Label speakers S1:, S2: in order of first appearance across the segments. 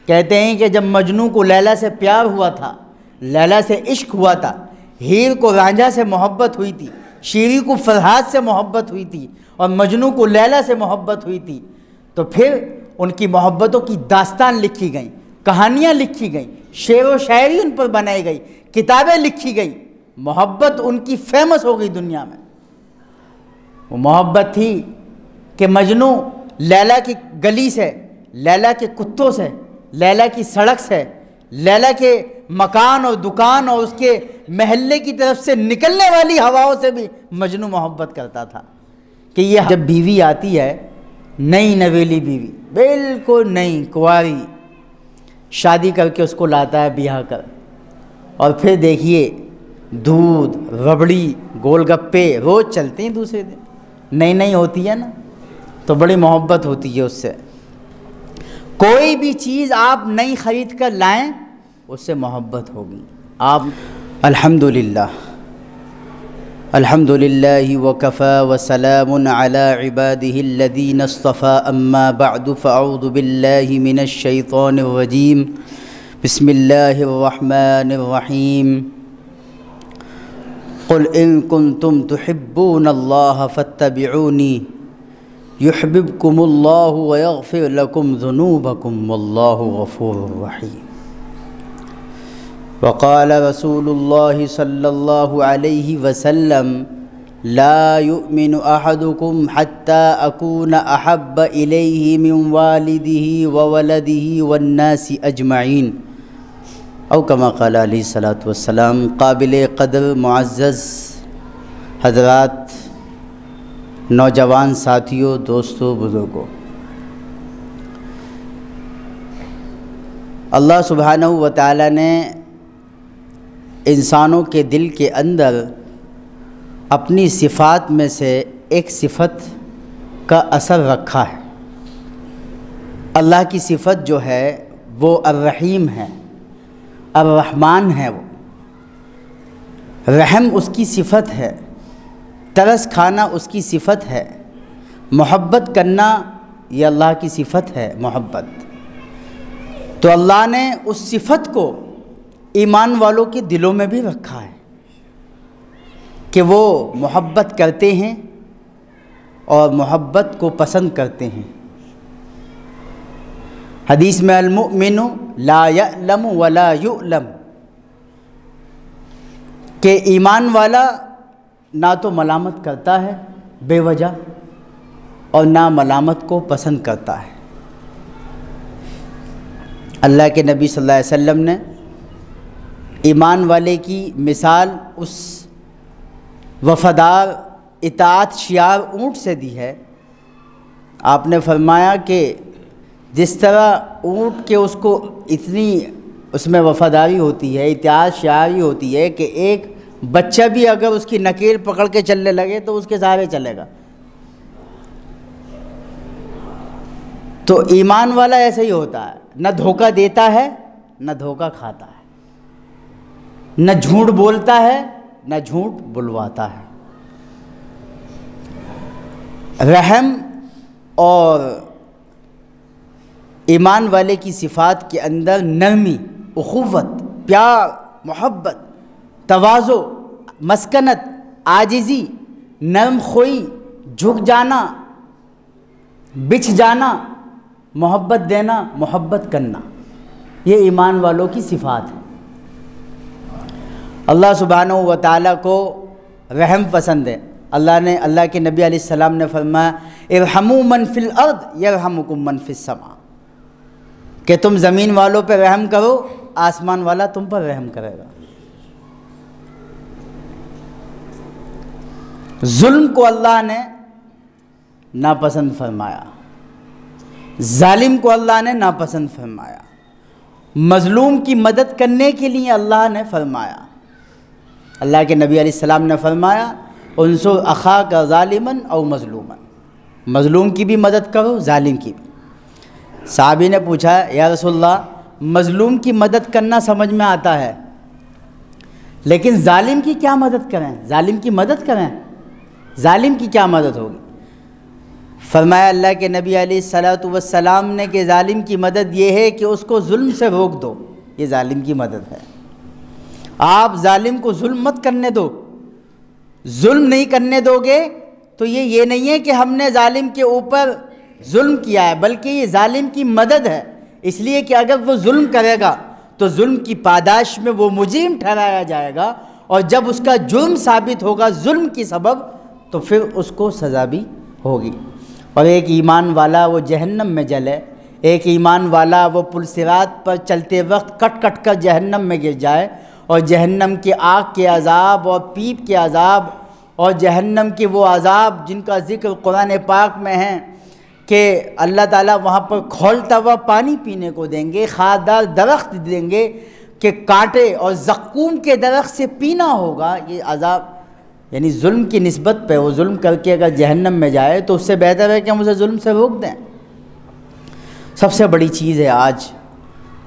S1: कहते हैं कि जब मजनू को लैला से प्यार हुआ था, लैला से इश्क हुआ था, हीर को रांझा से मोहब्बत हुई थी, शीरी को फरहाद से मोहब्बत हुई थी और मजनू को लैला से मोहब्बत हुई थी, तो फिर उनकी मोहब्बतों की दास्तान लिखी गई, कहानियाँ लिखी गई, शेर व शायरी उन पर बनाई गई, किताबें लिखी गई। मोहब्बत उनकी फेमस हो गई दुनिया में। वो मोहब्बत थी कि मजनू लैला की गली से, लैला के कुत्तों से, लैला की सड़क से, लैला के मकान और दुकान और उसके महल्ले की तरफ से निकलने वाली हवाओं से भी मजनू मोहब्बत करता था कि ये जब बीवी आती है, नई नवेली बीवी, बिल्कुल नई कुंवारी, शादी करके उसको लाता है ब्याह कर, और फिर देखिए दूध, रबड़ी, गोलगप्पे रोज़ चलते हैं दूसरे दिन। नई नई होती है ना, तो बड़ी मोहब्बत होती है उससे। कोई भी चीज़ आप नई ख़रीद कर लाएं, उससे मोहब्बत होगी। आप अल्हम्दुलिल्लाह अल्हम्दुलिल्लाहि वकफ़ा वसलामुन अला इबादिहिल्लज़ीना इस्तफ़ा अम्मा बअदु फ़अऊज़ु बिल्लाहि मिनश शैतानिर रजीम बिस्मिल्लाहिर रहमानिर रहीम क़ुल इन कुन्तुम तुहिब्बूनल्लाह फ़त्तबिऊनी युहिब्बुकुमुल्लाहु व यग़फ़िर लकुम ज़ुनूबकुम वल्लाहु गफ़ूरुर रहीम। वक़ाल रसूलुल्लाहि सल्लल्लाहु अलैहि वसल्लम ला युमिनु अहदुकुम हत्ता अकूना अहब्ब इलैहि मिन वालिदिही व वलदिही वन्नासि अजमईन औ कमा क़ाल अलैहिस्सलातु वस्सलाम। काबिल क़द्र मुअज़्ज़ज़ हज़रात, नौजवान साथियों, दोस्तों, बुज़ुर्गों, अल्लाह सुब्हानहू व तआला ने इंसानों के दिल के अंदर अपनी सिफ़ात में से एक सिफ़त का असर रखा है। अल्लाह की सिफ़त जो है वो अर्रहीम है, अर्रहमान है। वो रहम उसकी सिफ़त है, तरस खाना उसकी सिफ़त है, मोहब्बत करना ये अल्लाह की सिफ़त है, मोहब्बत। तो अल्लाह ने उस सिफ़त को ईमान वालों के दिलों में भी रखा है कि वो मोहब्बत करते हैं और मोहब्बत को पसंद करते हैं। हदीस में अल-मुअमिनु ला यअलमु वला युअलम, कि ईमान वाला ना तो मलामत करता है बेवजह और ना मलामत को पसंद करता है। अल्लाह के नबी सल्लल्लाहु अलैहि वसल्लम ने ईमान वाले की मिसाल उस वफ़ादार इताअत शियार ऊँट से दी है। आपने फरमाया कि जिस तरह ऊँट के उसको इतनी उसमें वफ़ादारी होती है, इताअत शियारी होती है कि एक बच्चा भी अगर उसकी नकेल पकड़ के चलने लगे तो उसके सहारे चलेगा, तो ईमान वाला ऐसे ही होता है, न धोखा देता है न धोखा खाता है, न झूठ बोलता है न झूठ बुलवाता है। रहम और ईमान वाले की सिफ़ात के अंदर नरमी, उख़ुव्वत, प्यार, मोहब्बत, तवाज़ो, मस्कनत, आजिज़ी, नरम खोई, झुक जाना, बिछ जाना, मोहब्बत देना, मोहब्बत करना, ये ईमान वालों की सिफ़ात है। अल्लाह सुब्हानहू व तआला को रहम पसंद है। अल्लाह के नबी अलैहिस्सलाम ने फरमाया इरहमू मन फिल अर्द यरहमुकुम मन फिस समा, कि तुम ज़मीन वालों पर रहम करो, आसमान वाला तुम पर रहम करेगा। जुल्म को अल्लाह ने नापसंद फरमाया, जालिम को अल्लाह ने नापसंद फरमाया, मज़लूम की मदद करने के लिए अल्लाह ने फरमाया। अल्लाह के नबी अलैहिस्सलाम ने फरमाया उनसुर अख़ाका ज़ालिमन औ मज़लूमन, मज़लूम की भी मदद करो, जालिम की भी। साहबी ने पूछा या रसूलल्लाह, मज़लूम की मदद करना समझ में आता है, लेकिन जालिम की क्या मदद करें? जालिम की मदद करें, जालिम की क्या मदद होगी? फरमाया अल्लाह के नबी अलैहिस्सलातु वस्सलाम ने कि जालिम की मदद ये है कि उसको जुल्म से रोक दो, ये जालिम की मदद है। आप जालिम को जुल्म मत करने दो। जुल्म नहीं करने दोगे तो ये नहीं है कि हमने जालिम के ऊपर जुल्म किया है, बल्कि ये जालिम की मदद है। इसलिए कि अगर वो जुल्म करेगा तो जुल्म की पादाश में वो मुजीम ठहराया जाएगा, और जब उसका जुर्म साबित होगा जुल्म की सबब, तो फिर उसको सज़ा भी होगी। और एक ईमान वाला वो जहन्नम में जले, एक ईमान वाला वो पुलसिरात पर चलते वक्त कट कट कर जहन्नम में गिर जाए, और जहन्नम के आग के अज़ाब और पीप के अज़ाब और जहन्नम के वो अज़ाब जिनका ज़िक्र कुरान पाक में है कि अल्लाह ताला वहाँ पर खौलता हुआ पानी पीने को देंगे, खारदार दरख्त देंगे कि कांटे और ज़क्कूम के दरख्त से पीना होगा। ये अज़ाब यानी जुल्म की निस्बत पे, वो जुल्म करके अगर जहन्नम में जाए तो उससे बेहतर है कि हम उसे जुल्म से रोक दें। सबसे बड़ी चीज़ है आज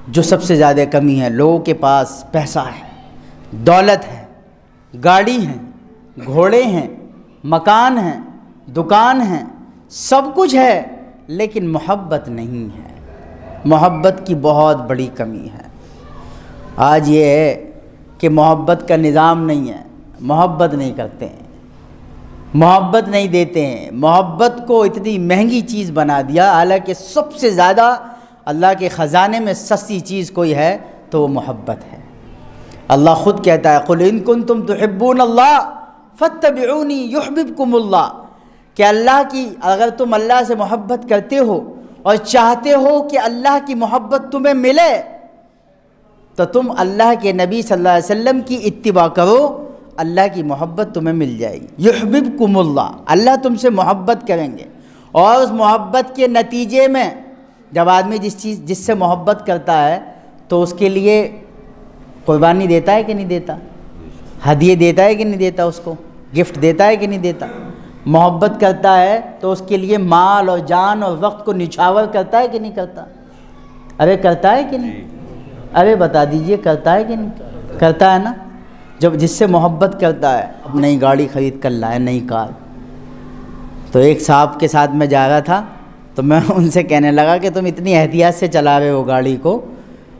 S1: जो सबसे ज़्यादा कमी है, लोगों के पास पैसा है, दौलत है, गाड़ी है, घोड़े हैं, मकान हैं, दुकान हैं, सब कुछ है, लेकिन मोहब्बत नहीं है। मोहब्बत की बहुत बड़ी कमी है। आज ये है कि मोहब्बत का निज़ाम नहीं है, मोहब्बत नहीं करते हैं, मोहब्बत नहीं देते हैं। मोहब्बत को इतनी महंगी चीज़ बना दिया, हालांकि सबसे ज़्यादा अल्लाह के ख़जाने में सस्ती चीज़ कोई है तो वो मोहब्बत है। अल्लाह ख़ुद कहता है, क़ुल इन कुन्तुम तुहिब्बूनल्लाह फत्तबिऊनी युहबिबकुमुल्लाह, कि अल्लाह की, अगर तुम अल्लाह से मोहब्बत करते हो और चाहते हो कि अल्लाह की मोहब्बत तुम्हें मिले, तो तुम अल्लाह के नबी सल्लल्लाहु अलैहि वसल्लम की इत्तिबा करो, अल्लाह की मोहब्बत तुम्हें मिल जाएगी। युहबिबकुमुल्लाह, अल्लाह तुमसे मोहब्बत करेंगे। और उस मोहब्बत के नतीजे में जब आदमी जिससे मोहब्बत करता है तो उसके लिए कुर्बानी देता है कि नहीं देता, हदिये देता है कि नहीं देता, उसको गिफ्ट देता है कि नहीं देता। मोहब्बत करता है तो उसके लिए माल और जान और वक्त को निछावर करता है कि नहीं करता। अरे करता है कि नहीं, अरे बता दीजिए, करता है कि नहीं करता है ना। जब जिससे मोहब्बत करता है, अब नई गाड़ी ख़रीद कर लाए, नई कार, तो एक साहब के साथ मैं जा रहा था तो मैं उनसे कहने लगा कि तुम इतनी एहतियात से चला रहे हो गाड़ी को,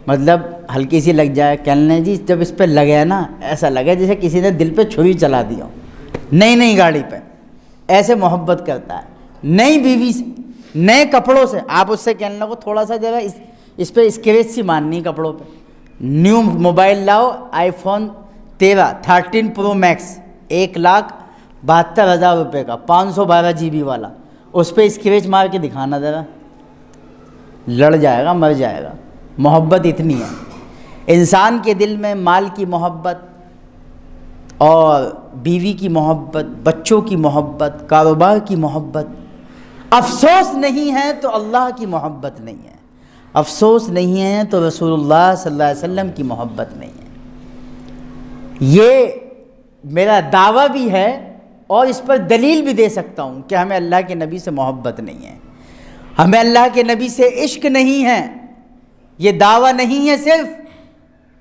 S1: मतलब हल्की सी लग जाए। कहने जी जब इस पर लगे ना, ऐसा लगे जैसे किसी ने दिल पे छुरी चला दी हो। नई गाड़ी पे ऐसे मोहब्बत करता है, नई बीवी से, नए कपड़ों से। आप उससे कहने लगो थोड़ा सा जगह इस पर स्क्रैच सी माननी कपड़ों पे। न्यू मोबाइल लाओ, आईफोन 13 प्रो मैक्स, 1,72,000 रुपये का, 512 GB वाला, उस पर स्क्रैच मार के दिखाना ज़रा, लड़ जाएगा, मर जाएगा। मोहब्बत इतनी है इंसान के दिल में, माल की मोहब्बत और बीवी की मोहब्बत, बच्चों की मोहब्बत, कारोबार की मोहब्बत। अफसोस नहीं है तो अल्लाह की मोहब्बत नहीं है, अफसोस नहीं है तो रसूलुल्लाह सल्लल्लाहु अलैहि वसल्लम की मोहब्बत नहीं है। ये मेरा दावा भी है और इस पर दलील भी दे सकता हूँ कि हमें अल्लाह के नबी से मोहब्बत नहीं है, हमें अल्लाह के नबी से इश्क नहीं है। ये दावा नहीं है सिर्फ,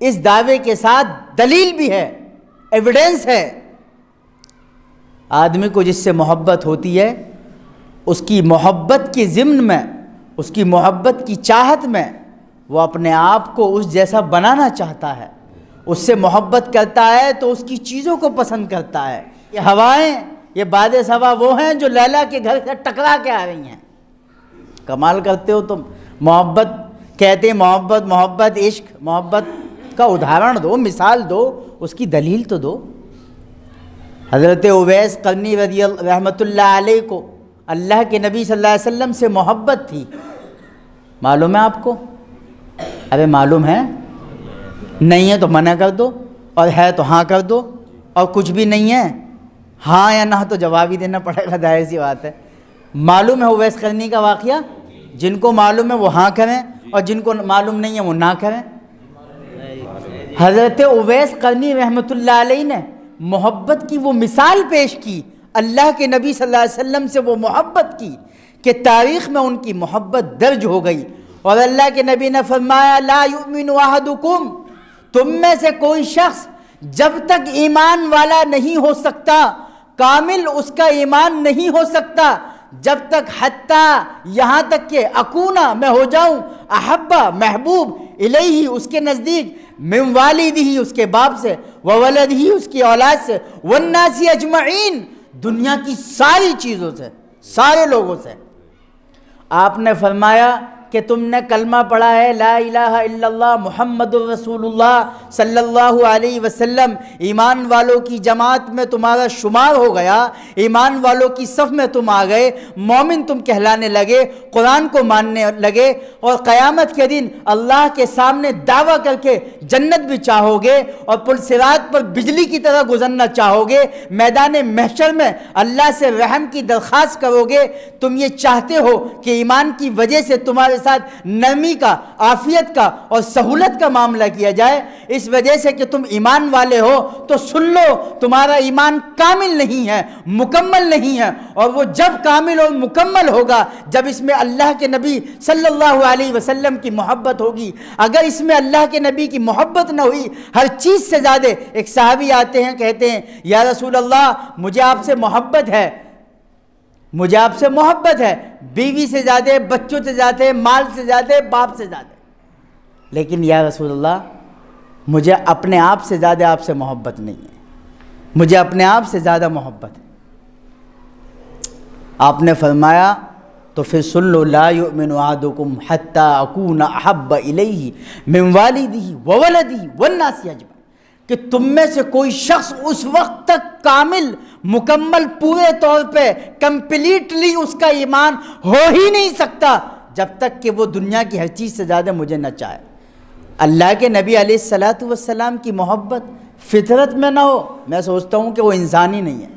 S1: इस दावे के साथ दलील भी है, एविडेंस है। आदमी को जिससे मोहब्बत होती है, उसकी मोहब्बत के ज़िम्न में, उसकी मोहब्बत की चाहत में वो अपने आप को उस जैसा बनाना चाहता है, उससे मोहब्बत करता है तो उसकी चीज़ों को पसंद करता है। ये हवाएं, ये बादे सवा वो हैं जो लैला के घर से टकरा के आ रही हैं। कमाल करते हो तुम। मोहब्बत कहते हैं, मोहब्बत मोहब्बत इश्क, मोहब्बत का उदाहरण दो, मिसाल दो, उसकी दलील तो दो। हज़रत उवैस क़रनी रज़ी रहमतुल्लाह अलैह को अल्लाह के नबी सल्लल्लाहु अलैहि वसल्लम से मोहब्बत थी, मालूम है आपको? अरे मालूम है? नहीं है तो मना कर दो, और है तो हाँ कर दो, और कुछ भी नहीं है, हाँ या ना तो जवाब ही देना पड़ेगा, जाहिर सी बात है। मालूम है उवैस क़रनी का वाक़या? जिनको मालूम है वो हाँ करें, और जिनको मालूम नहीं है वो ना करें। हज़रत उवैस क़रनी रहमतुल्लाह अलैह ने मोहब्बत की वो मिसाल पेश की, अल्लाह के नबी सल्लल्लाहु अलैहि वसल्लम से वो मोहब्बत की कि तारीख़ में उनकी मोहब्बत दर्ज हो गई। और अल्लाह के नबी ने फरमाया, ला युमिनु अहदुकुम, तुम में से कोई शख्स जब तक ईमान वाला नहीं हो सकता, कामिल उसका ईमान नहीं हो सकता, जब तक हत्ता यहाँ तक के अकूना मैं हो जाऊं अहब्बा महबूब इलैही उसके नज़दीक मिन वालिदिही उसके बाप से व वलदिही उसकी औलाद से वन्नासी अजमईन दुनिया की सारी चीज़ों से सारे लोगों से। आपने फरमाया कि तुमने कलमा पढ़ा है ला इलाहा इल्लल्लाह मुहम्मदुर रसूलुल्लाह सल्लल्लाहु अलैहि वसल्लम, ईमान वालों की जमात में तुम्हारा शुमार हो गया, ईमान वालों की सफ़ में तुम आ गए, मोमिन तुम कहलाने लगे, कुरान को मानने लगे और क़यामत के दिन अल्लाह के सामने दावा करके जन्नत भी चाहोगे और पुल सिरात पर बिजली की तरह गुजरना चाहोगे, मैदान महशर में अल्लाह से रहम की दरख्वास्त करोगे। तुम ये चाहते हो कि ईमान की वजह से तुम्हारे साथ नरमी का, आफियत का और सहूलत का मामला किया जाए, इस वजह से कि तुम ईमान वाले हो, तो सुन लो तुम्हारा ईमान कामिल नहीं है, मुकम्मल नहीं है। और वो जब कामिल और मुकम्मल होगा जब इसमें अल्लाह के नबी सल्लल्लाहु अलैहि वसल्लम की मोहब्बत होगी। अगर इसमें अल्लाह के नबी की मोहब्बत न हुई, हर चीज़ से ज़्यादा, एक साहबी आते हैं कहते हैं या रसूल अल्लाह मुझे आपसे मोहब्बत है, मुझे आपसे मोहब्बत है, बीवी से ज़्यादा, बच्चों से ज़्यादा, माल से ज़्यादा, बाप से ज़्यादा, लेकिन या रसूलल्लाह मुझे अपने आप से ज़्यादा आपसे मोहब्बत नहीं है, मुझे अपने आप से ज़्यादा मोहब्बत है। आपने फरमाया तो फिर सुन लो ला युमिनु अहदुकुम हत्ता अकूना अहब्बा इलैहि मिन वालिदिही व वलदिही वन्नासी अजमईन, कि तुम में से कोई शख्स उस वक्त तक कामिल, मुकम्मल, पूरे तौर पे कंप्लीटली उसका ईमान हो ही नहीं सकता जब तक कि वो दुनिया की हर चीज़ से ज़्यादा मुझे न चाहे। अल्लाह के नबी अलैहिस्सलातु वस्सलाम की मोहब्बत फितरत में ना हो, मैं सोचता हूँ कि वो इंसान ही नहीं है।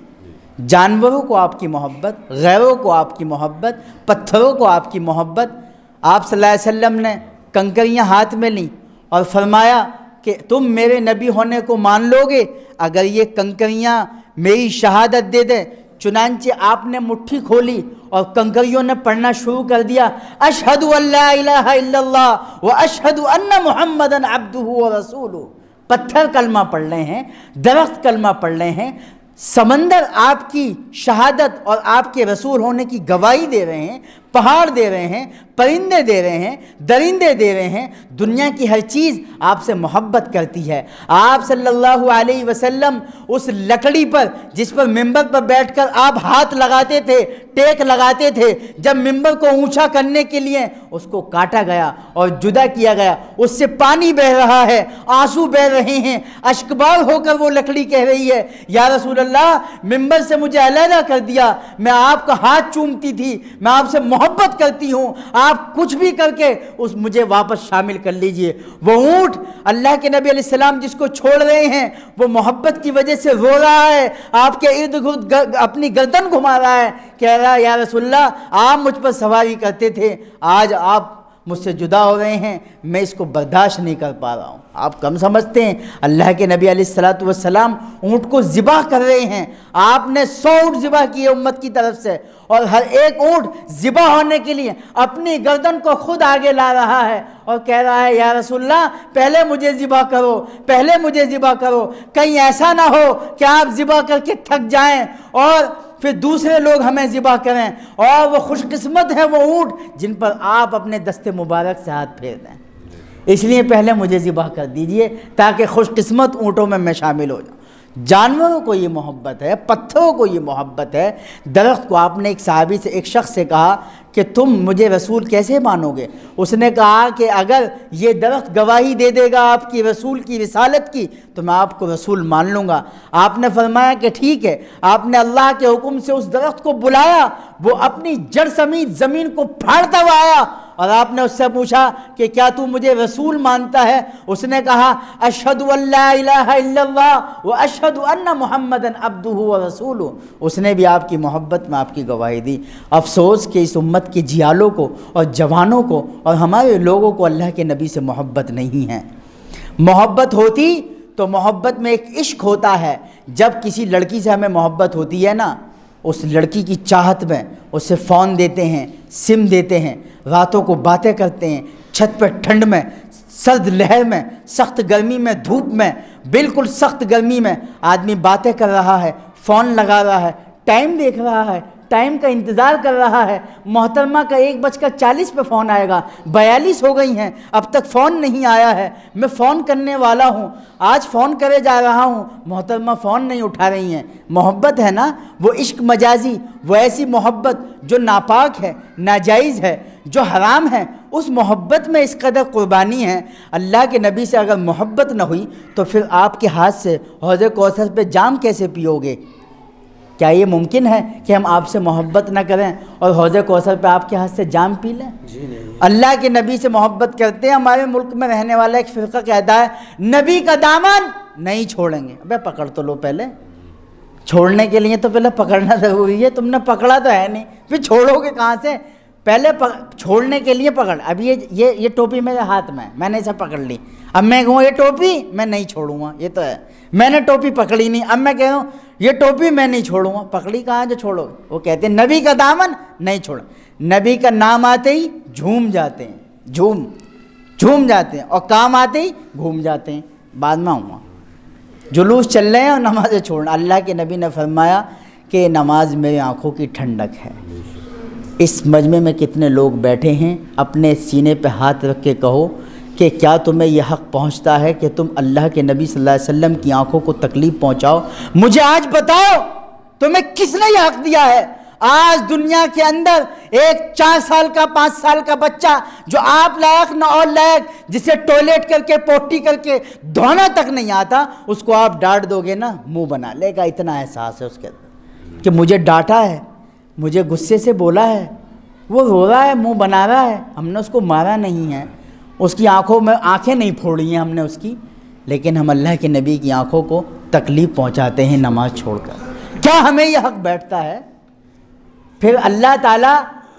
S1: जानवरों को आपकी मोहब्बत, गैरों को आपकी मोहब्बत, पत्थरों को आपकी मोहब्बत। आप सल्लल्लाहु अलैहि वसल्लम ने कंकरियाँ हाथ में लीं और फरमाया कि तुम मेरे नबी होने को मान लोगे अगर ये कंकरियाँ मेरी शहादत दे दें। चुनांचे आपने मुट्ठी खोली और कंकरियों ने पढ़ना शुरू कर दिया अशहदु अल्ला इलाहा इल्लल्लाह व अशहदु अन्ना मुहम्मदन अब्दुहु व रसूलुहु। पत्थर कलमा पढ़ रहे हैं, दरख्त कलमा पढ़ रहे हैं, समंदर आपकी शहादत और आपके रसूल होने की गवाही दे रहे हैं, पहाड़ दे रहे हैं, परिंदे दे रहे हैं, दरिंदे दे रहे हैं, दुनिया की हर चीज़ आपसे मोहब्बत करती है। आप सल्लल्लाहु अलैहि वसल्लम उस लकड़ी पर जिस पर मिंबर पर बैठकर आप हाथ लगाते थे, टेक लगाते थे, जब मिंबर को ऊंचा करने के लिए उसको काटा गया और जुदा किया गया, उससे पानी बह रहा है, आंसू बह रहे हैं, अश्कबार होकर वो लकड़ी कह रही है या रसूल अल्लाह मिंबर से मुझे अलहदा कर दिया, मैं आपका हाथ चूमती थी, मैं आपसे मोहब्बत करती हूँ, आप कुछ भी करके उस मुझे वापस शामिल कर लीजिए। वो ऊँट अल्लाह के नबी अलैहिस्सलाम जिसको छोड़ रहे हैं वो मोहब्बत की वजह से रो रहा है, आपके इर्द गिर्द अपनी गर्दन घुमा रहा है, कह रहा है या रसूलल्लाह आप मुझ पर सवारी करते थे, आज आप मुझसे जुदा हो रहे हैं, मैं इसको बर्दाश्त नहीं कर पा रहा हूँ। आप कम समझते हैं, अल्लाह के नबी अलैहिस्सलातु वस्सलाम ऊँट को ज़िबा कर रहे हैं। आपने 100 ऊँट ज़िबा किए उम्मत की तरफ से और हर एक ऊँट ज़िबा होने के लिए अपनी गर्दन को खुद आगे ला रहा है और कह रहा है या रसूलल्लाह पहले मुझे ज़िबा करो, पहले मुझे ज़िबा करो, कहीं ऐसा ना हो कि आप ज़िबा करके थक जाएं और फिर दूसरे लोग हमें ज़िबा करें। और वो खुशकिस्मत है वो ऊँट जिन पर आप अपने दस्ते मुबारक से हाथ फेर दें, इसलिए पहले मुझे ज़िबा कर दीजिए ताकि खुशकिस्मत ऊँटों में मैं शामिल हो जाऊँ। जानवरों को ये मोहब्बत है, पत्थरों को ये मोहब्बत है, दरख्त को। आपने एक साहबी से, एक शख्स से कहा कि तुम मुझे रसूल कैसे मानोगे? उसने कहा कि अगर ये दरख्त गवाही दे देगा आपकी रसूल की रिसालत की तो मैं आपको रसूल मान लूँगा। आपने फरमाया कि ठीक है। आपने अल्लाह के हुक्म से उस दरख्त को बुलाया, वो अपनी जड़ समेत ज़मीन को फाड़ता हुआ आया और आपने उससे पूछा कि क्या तू मुझे रसूल मानता है? उसने कहा अशहदु अल्ला इलाहा इल्लल्लाह व अशहदु अन्ना मुहम्मदन अब्दुहु व रसूलुहु। उसने भी आपकी मोहब्बत में आपकी गवाही दी। अफसोस कि इस उम्मत के जियालों को और जवानों को और हमारे लोगों को अल्लाह के नबी से मोहब्बत नहीं है। मोहब्बत होती तो मोहब्बत में एक इश्क होता है। जब किसी लड़की से हमें मोहब्बत होती है ना, उस लड़की की चाहत में उसे फ़ोन देते हैं, सिम देते हैं, रातों को बातें करते हैं, छत पर ठंड में, सर्द लहर में, सख्त गर्मी में, धूप में, बिल्कुल सख्त गर्मी में आदमी बातें कर रहा है, फ़ोन लगा रहा है, टाइम देख रहा है, टाइम का इंतज़ार कर रहा है। मोहतरमा का 1:40 पे फ़ोन आएगा, 42 हो गई हैं, अब तक फ़ोन नहीं आया है। मैं फ़ोन करने वाला हूँ, आज फ़ोन करे जा रहा हूँ, मोहतरमा फ़ोन नहीं उठा रही हैं। मोहब्बत है ना, वो इश्क मजाजी, वो ऐसी मोहब्बत जो नापाक है, नाजायज़ है, जो हराम है, उस मोहब्बत में इस कदर कुर्बानी है। अल्लाह के नबी से अगर मोहब्बत न हुई तो फिर आपके हाथ से हौज़ कौसर पे जाम कैसे पियोगे? क्या ये मुमकिन है कि हम आपसे मोहब्बत ना करें और हौज़ कौसर पे आपके हाथ से जाम पी लें?
S2: जी नहीं।
S1: अल्लाह के नबी से मोहब्बत करते हैं। हमारे मुल्क में रहने वाला एक फ़िरका कहता है नबी का दामन नहीं छोड़ेंगे। अबे पकड़ तो लो पहले, छोड़ने के लिए तो पहले पकड़ना ज़रूरी है। तुमने पकड़ा तो है नहीं, फिर छोड़ोगे कहाँ से? पहले छोड़ने के लिए पकड़। अब ये टोपी मेरे हाथ में है, मैंने इसे पकड़ ली, अब मैं कहूँ ये टोपी मैं नहीं छोड़ूंगा, ये तो है, मैंने टोपी पकड़ी नहीं, अब मैं कह रहा हूँ ये टोपी मैं नहीं छोड़ूंगा। पकड़ी कहाँ जो छोड़ो? वो कहते हैं नबी का दामन नहीं छोड़। नबी का नाम आते ही झूम जाते हैं, झूम जाते हैं, और काम आते ही घूम जाते हैं। बाद में आऊँगा, जुलूस चल रहे हैं और नमाज़ें छोड़ना। अल्लाह के नबी ने फरमाया कि नमाज मेरी आँखों की ठंडक है। इस मजमे में कितने लोग बैठे हैं, अपने सीने पे हाथ रख के कहो कि क्या तुम्हें यह हक़ पहुंचता है कि तुम अल्लाह के नबी सल्लल्लाहु अलैहि वसल्लम की आंखों को तकलीफ़ पहुंचाओ? मुझे आज बताओ तुम्हें किसने यह हक़ दिया है? आज दुनिया के अंदर एक 4 साल का 5 साल का बच्चा जो आप लायक न और लायक, जिसे टॉयलेट करके पोटी करके धोना तक नहीं आता, उसको आप डांट दोगे ना, मुंह बना लेगा। इतना एहसास है उसके अंदर कि मुझे डांटा है, मुझे गुस्से से बोला है, वो रो रहा है, मुंह बना रहा है, हमने उसको मारा नहीं है, उसकी आंखों में आंखें नहीं फोड़ी हैं हमने उसकी, लेकिन हम अल्लाह के नबी की आंखों को तकलीफ़ पहुंचाते हैं नमाज छोड़कर। क्या हमें यह हक़ बैठता है? फिर अल्लाह ताला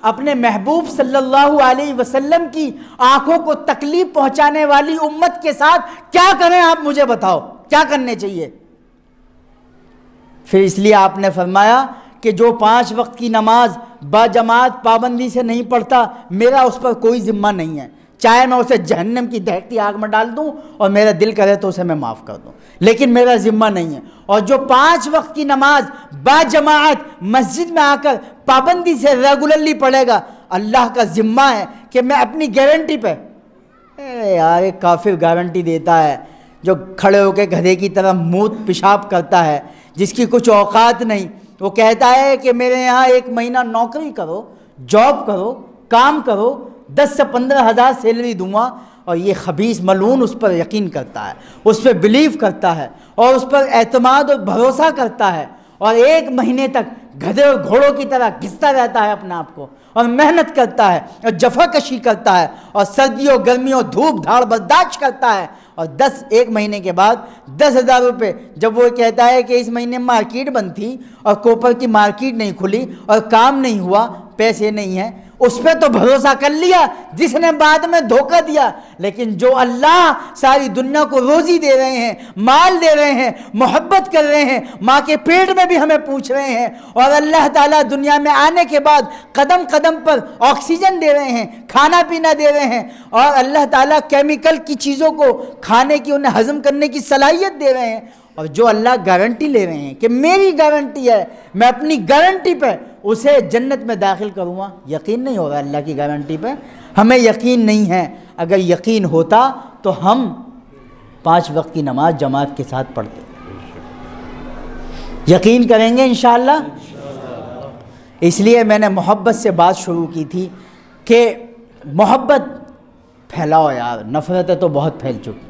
S1: अपने महबूब सल्लल्लाहु अलैहि वसल्लम की आंखों को तकलीफ़ पहुंचाने वाली उम्मत के साथ क्या करें? आप मुझे बताओ क्या करने चाहिए? फिर इसलिए आपने फरमाया कि जो 5 वक्त की नमाज बाजमात पाबंदी से नहीं पढ़ता, मेरा उस पर कोई ज़िम्मा नहीं है। चाहे मैं उसे जहन्नम की दहकती आग में डाल दूं और मेरा दिल करे तो उसे मैं माफ़ कर दूं, लेकिन मेरा ज़िम्मा नहीं है। और जो 5 वक्त की नमाज बाजमात मस्जिद में आकर पाबंदी से रेगुलरली पढ़ेगा, अल्लाह का ज़िम्मा है कि मैं अपनी गारंटी पे, यार एक काफिर गारंटी देता है जो खड़े होकर गधे की तरह मूत पेशाब करता है, जिसकी कुछ औकात नहीं। वो कहता है कि मेरे यहाँ 1 महीना नौकरी करो, जॉब करो, काम करो, 10 से 15 हज़ार सैलरी दूंगा। और ये खबीस मलून उस पर यकीन करता है, उस पर बिलीव करता है और उस पर एतमाद और भरोसा करता है, और 1 महीने तक गधे और घोड़ों की तरह घिसता रहता है अपने आप को, और मेहनत करता है और जफाकशी करता है और सर्दियों गर्मियों धूप धाड़ बर्दाश्त करता है। और 1 महीने के बाद 10,000 रुपये, जब वो कहता है कि इस महीने मार्केट बंद थी और कोपर की मार्केट नहीं खुली और काम नहीं हुआ, पैसे नहीं हैं, उस पर तो भरोसा कर लिया जिसने बाद में धोखा दिया। लेकिन जो अल्लाह सारी दुनिया को रोज़ी दे रहे हैं, माल दे रहे हैं, मोहब्बत कर रहे हैं, माँ के पेट में भी हमें पूछ रहे हैं, और अल्लाह ताला दुनिया में आने के बाद कदम कदम पर ऑक्सीजन दे रहे हैं, खाना पीना दे रहे हैं, और अल्लाह ताला केमिकल की चीज़ों को खाने की, उन्हें हजम करने की सलाहियत दे रहे हैं, और जो अल्लाह गारंटी ले रहे हैं कि मेरी गारंटी है, मैं अपनी गारंटी पे उसे जन्नत में दाखिल करूँगा। यकीन नहीं हो रहा अल्लाह की गारंटी पे, हमें यकीन नहीं है। अगर यकीन होता तो हम 5 वक्त की नमाज जमात के साथ पढ़ते। यकीन करेंगे इंशाअल्लाह। इसलिए मैंने मोहब्बत से बात शुरू की थी कि मोहब्बत फैलाओ यार, नफ़रतें तो बहुत फैल चुकी।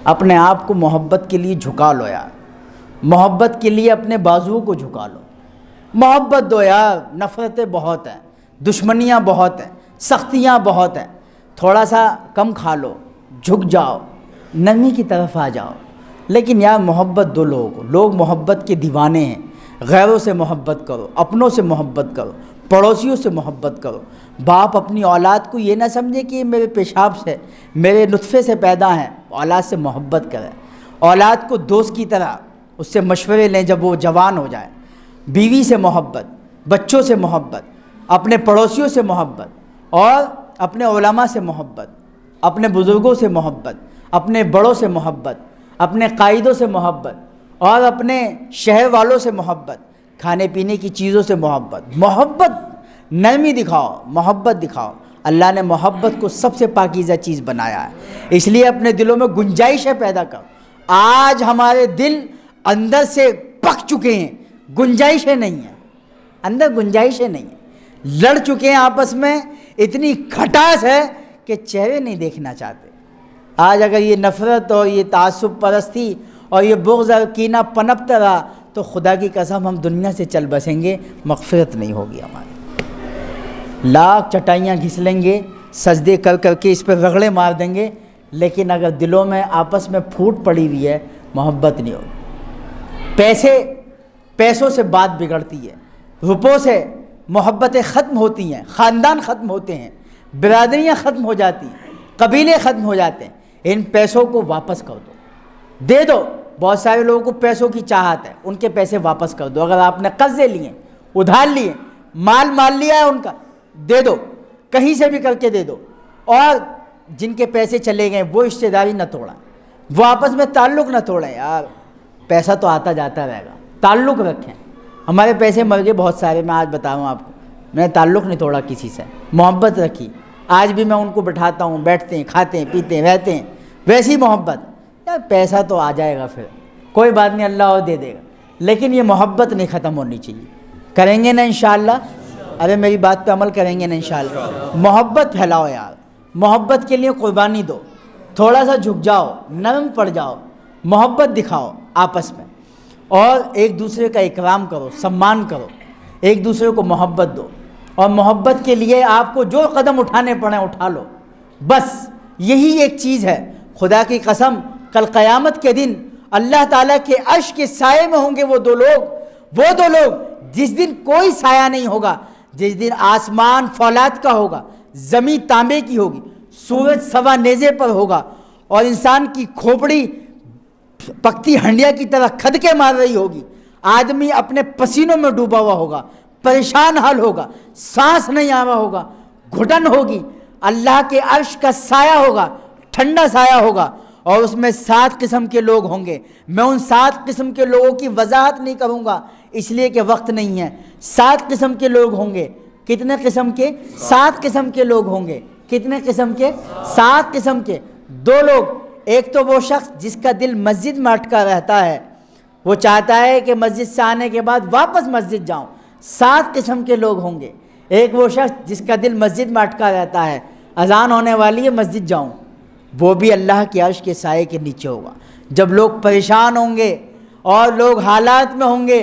S1: अपने आप को मोहब्बत के लिए झुका लो यार, मोहब्बत के लिए अपने बाजुओं को झुका लो, मोहब्बत दो यार। नफ़रतें बहुत हैं, दुश्मनियाँ बहुत हैं, सख्तियाँ बहुत हैं, थोड़ा सा कम खा लो, झुक जाओ, नरमी की तरफ आ जाओ। लेकिन यार मोहब्बत दो लोगों को। लोग मोहब्बत के दीवाने हैं। गैरों से मोहब्बत करो, अपनों से मोहब्बत करो, पड़ोसियों से मोहब्बत करो। बाप अपनी औलाद को ये ना समझे कि मेरे पेशाब से, मेरे नुत्फ़े से पैदा हैं। औलाद से मोहब्बत करें, औलाद को दोस्त की तरह उससे मशवरे लें जब वो जवान हो जाए। बीवी से मोहब्बत, बच्चों से मोहब्बत, अपने पड़ोसियों से मोहब्बत, और अपने उलमा से मोहब्बत, अपने बुज़ुर्गों से मोहब्बत, अपने बड़ों से मोहब्बत, अपने कायदों से मोहब्बत, और अपने शहर वालों से मोहब्बत, खाने पीने की चीज़ों से मोहब्बत, नरमी दिखाओ, मोहब्बत दिखाओ। अल्लाह ने मोहब्बत को सबसे पाकीज़ा चीज़ बनाया है, इसलिए अपने दिलों में गुंजाइशें पैदा करो। आज हमारे दिल अंदर से पक चुके हैं, गुंजाइशें नहीं हैं, अंदर गुंजाइशें नहीं हैं, लड़ चुके हैं आपस में, इतनी खटास है कि चेहरे नहीं देखना चाहते। आज अगर ये नफ़रत और ये तासुब परस्ती और ये बुग़्ज़ और कीना पनपता रहा तो खुदा की कसम हम दुनिया से चल बसेंगे, मग़फ़िरत नहीं होगी हमारी। लाख चटाइयाँ घिस लेंगे, सजदे कर करके इस पर रगड़े मार देंगे, लेकिन अगर दिलों में आपस में फूट पड़ी हुई है, मोहब्बत नहीं होगी। पैसों से बात बिगड़ती है, रुपयों से मोहब्बतें ख़त्म होती हैं, ख़ानदान ख़त्म होते हैं, बिरादरियाँ ख़त्म हो जाती हैं, कबीले ख़त्म हो जाते हैं। इन पैसों को वापस कर दो, दे दो। बहुत सारे लोगों को पैसों की चाहत है, उनके पैसे वापस कर दो। अगर आपने कर्जे लिए, उधार लिए, माल लिया है उनका, दे दो, कहीं से भी करके दे दो। और जिनके पैसे चले गए वो रिश्तेदारी न तोड़ा, वो आपस में ताल्लुक़ न तोड़ें। यार पैसा तो आता जाता रहेगा, ताल्लुक़ रखें। हमारे पैसे मर गए बहुत सारे, मैं आज बता रहा हूँ आपको, मैंने ताल्लुक़ नहीं तोड़ा किसी से, मोहब्बत रखी। आज भी मैं उनको बिठाता हूँ, बैठते हैं, खाते हैं, पीते हैं, रहते हैं, वैसी मोहब्बत। यार पैसा तो आ जाएगा, फिर कोई बात नहीं, अल्लाह और दे देगा, लेकिन ये मोहब्बत नहीं ख़त्म होनी चाहिए। करेंगे ना इंशाअल्लाह? अरे मेरी बात पे अमल करेंगे ना इंशाअल्लाह? मोहब्बत फैलाओ यार, मोहब्बत के लिए कुर्बानी दो, थोड़ा सा झुक जाओ, नरम पड़ जाओ, मोहब्बत दिखाओ आपस में, और एक दूसरे का इकराम करो, सम्मान करो, एक दूसरे को मोहब्बत दो। और मोहब्बत के लिए आपको जो कदम उठाने पड़े उठा लो, बस यही एक चीज़ है। खुदा की कसम, कल क़यामत के दिन अल्लाह ताला के अर्श के साये में होंगे वो दो लोग जिस दिन कोई साया नहीं होगा, जिस दिन आसमान फौलाद का होगा, ज़मीन तांबे की होगी, सूरज सवा नेज़े पर होगा, और इंसान की खोपड़ी पकती हंडिया की तरह खदके मार रही होगी। आदमी अपने पसीनों में डूबा हुआ होगा, परेशान हाल होगा, सांस नहीं आ रहा होगा, घुटन होगी। अल्लाह के अर्श का साया होगा, ठंडा साया होगा, और उसमें 7 किस्म के लोग होंगे। मैं उन 7 किस्म के लोगों की वजाहत नहीं करूँगा, इसलिए कि वक्त नहीं है। 7 किस्म के लोग होंगे। कितने किस्म के? 7 किस्म के लोग होंगे। कितने किस्म के? 7 किस्म के। 2 लोग, एक तो वो शख्स जिसका दिल मस्जिद में अटका रहता है, वो चाहता है कि मस्जिद से आने के बाद वापस मस्जिद जाऊं। 7 किस्म के लोग होंगे। एक वो शख्स जिसका दिल मस्जिद में अटका रहता है, अजान होने वाली है, मस्जिद जाऊं, वो भी अल्लाह के अर्श के साये के नीचे होगा। जब लोग परेशान होंगे और लोग हालात में होंगे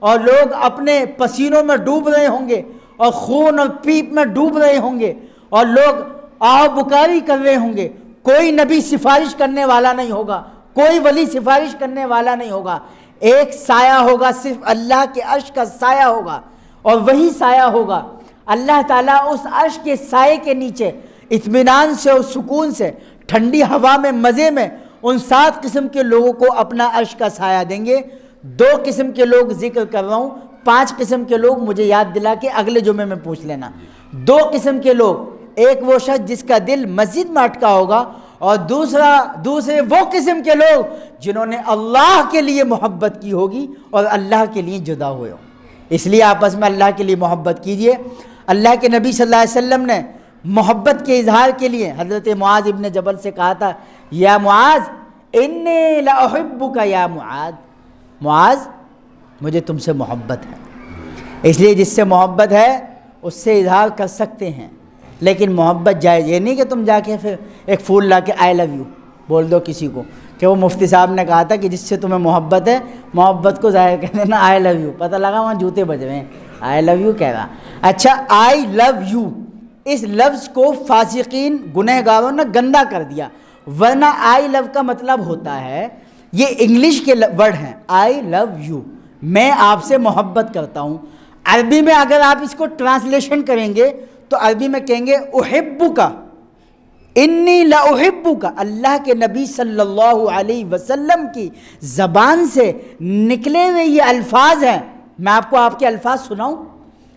S1: और लोग अपने पसीनों में डूब रहे होंगे और खून और पीप में डूब रहे होंगे और लोग आह बुकारी कर रहे होंगे, कोई नबी सिफारिश करने वाला नहीं होगा, कोई वली सिफारिश करने वाला नहीं होगा। एक साया होगा, सिर्फ अल्लाह के अर्श का साया होगा, और वही साया होगा। अल्लाह ताला उस अर्श के साये के नीचे इत्मीनान से और सुकून से, ठंडी हवा में, मज़े में उन 7 किस्म के लोगों को अपना अर्श का साया देंगे। 2 किस्म के लोग जिक्र कर रहा हूँ, 5 किस्म के लोग मुझे याद दिला के अगले जुमे में पूछ लेना। 2 किस्म के लोग, एक वो शख्स जिसका दिल मस्जिद में अटका होगा, और दूसरे वो किस्म के लोग जिन्होंने अल्लाह के लिए मोहब्बत की होगी और अल्लाह के लिए जुदा हुए हो। इसलिए आपस में अल्लाह के लिए मोहब्बत कीजिए। अल्लाह के नबी सल्लल्लाहु अलैहि वसल्लम ने मोहब्बत के इजहार के लिए हज़रत मुआज़ इब्न जबल से कहा था, या मुआज़ इन्नी लअहिब्बुका या मुआज़, मुझे तुमसे मोहब्बत है। इसलिए जिससे मोहब्बत है उससे इजहार कर सकते हैं, लेकिन मोहब्बत जायज़। ये नहीं कि तुम जाके फिर एक फूल ला के आई लव यू बोल दो किसी को, कि वो मुफ्ती साहब ने कहा था कि जिससे तुम्हें मोहब्बत है, मोहब्बत को ज़ाहिर कर देना आई लव यू। पता लगा वहाँ जूते बज रहे हैं, आई लव यू कह रहा। अच्छा, आई लव यू, इस लफ्ज़ को फासिकीन गुनहगारों ने गंदा कर दिया, वरना आई लव का मतलब होता है, ये इंग्लिश के वर्ड हैं, आई लव यू, मैं आपसे मोहब्बत करता हूँ। अरबी में अगर आप इसको ट्रांसलेशन करेंगे तो अरबी में कहेंगे उहिब्बुका, इन्नी ला उहिब्बुका। अल्लाह के नबी सल्लल्लाहु अलैहि वसल्लम की ज़बान से निकले हुए ये अल्फाज हैं। मैं आपको आपके अल्फाज सुनाऊं,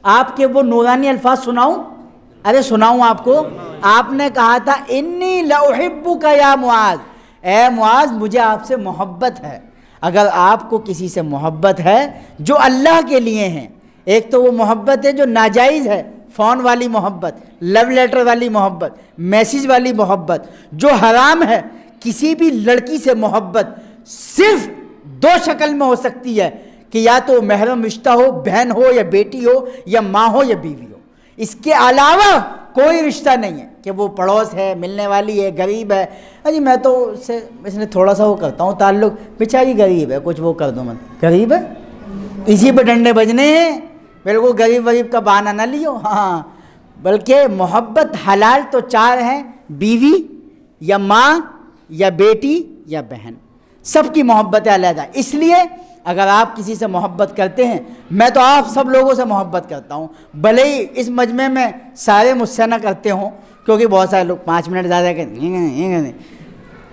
S1: आपके वो नूरानी अल्फाज सुनाऊं? अरे सुनाऊं आपको। आपने कहा था इन्नी ला उहिब्बुका या मुआज़, ए मुआज़ मुझे आपसे मोहब्बत है। अगर आपको किसी से मोहब्बत है जो अल्लाह के लिए हैं, एक तो वो मोहब्बत है जो नाजायज़ है, फ़ोन वाली मोहब्बत, लव लेटर वाली मोहब्बत, मैसेज वाली मोहब्बत, जो हराम है। किसी भी लड़की से मोहब्बत सिर्फ दो शक्ल में हो सकती है कि या तो महरम रिश्ता हो, बहन हो या बेटी हो या माँ हो या बीवी हो, इसके अलावा कोई रिश्ता नहीं है कि वो पड़ोस है, मिलने वाली है, गरीब है, अजी मैं तो इसने थोड़ा सा वो करता हूँ ताल्लुक़, बेचारी गरीब है, कुछ वो कर दो मत, गरीब है इसी पर डंडे बजने हैं, बिल्कुल गरीब वरीब का बहाना ना लियो। हाँ, बल्कि मोहब्बत हलाल तो चार हैं, बीवी या माँ या बेटी या बहन, सबकी मोहब्बत अलग है। इसलिए अगर आप किसी से मोहब्बत करते हैं, मैं तो आप सब लोगों से मोहब्बत करता हूँ, भले ही इस मजमे में सारे मुझसे ना करते हों, क्योंकि बहुत सारे लोग 5 मिनट ज़्यादा कहते।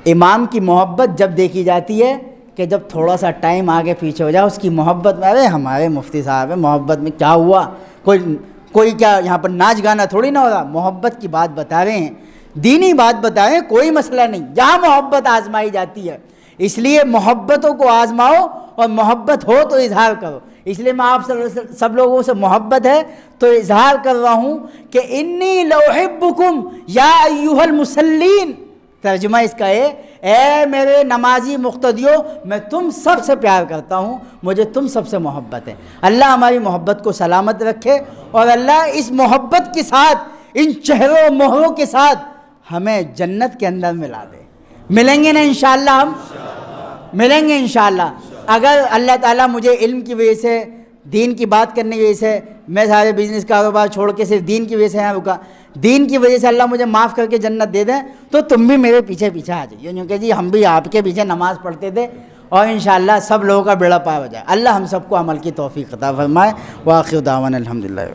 S1: इमाम की मोहब्बत जब देखी जाती है कि जब थोड़ा सा टाइम आगे पीछे हो जाए उसकी मोहब्बत में। अरे हमारे मुफ्ती साहब है, मोहब्बत में क्या हुआ, कोई क्या यहाँ पर नाच गाना थोड़ी ना हो रहा, मोहब्बत की बात बता रहे हैं, दीनी बात बता रहे हैं, कोई मसला नहीं, जहाँ मोहब्बत आजमाई जाती है। इसलिए मोहब्बतों को आजमाओ और मोहब्बत हो तो इजहार करो। इसलिए मैं आप सब लोगों से मोहब्बत है तो इजहार कर रहा हूँ कि इन्नी लउहिब्बुकुम या अय्युहल मुसल्लीन। तर्जुमा इसका है, ए मेरे नमाजी मुक्तदियों, मैं तुम सब से प्यार करता हूँ, मुझे तुम सबसे मोहब्बत है। अल्लाह हमारी मोहब्बत को सलामत रखे और अल्लाह इस मोहब्बत के साथ, इन चेहरों मोहरों के साथ हमें जन्नत के अंदर मिला दे। मिलेंगे ना इंशाअल्लाह, हम मिलेंगे इंशाअल्लाह। अगर अल्लाह ताला मुझे इल्म की वजह से, दीन की बात करने की वजह से, मैं सारे बिज़नेस कारोबार छोड़ के सिर्फ दीन की वजह से यहाँ रुका, दीन की वजह से अल्लाह मुझे माफ़ करके जन्नत दे दें, तो तुम भी मेरे पीछे पीछे आ जाइए, क्योंकि जी हम भी आपके पीछे नमाज़ पढ़ते थे और इंशाअल्लाह सब लोगों का बेड़ा पार हो जाए। अल्लाह हम सबको अमल की तौफीक अता फरमाए। व आखिर दावाना अल्हम्दुलिल्लाह।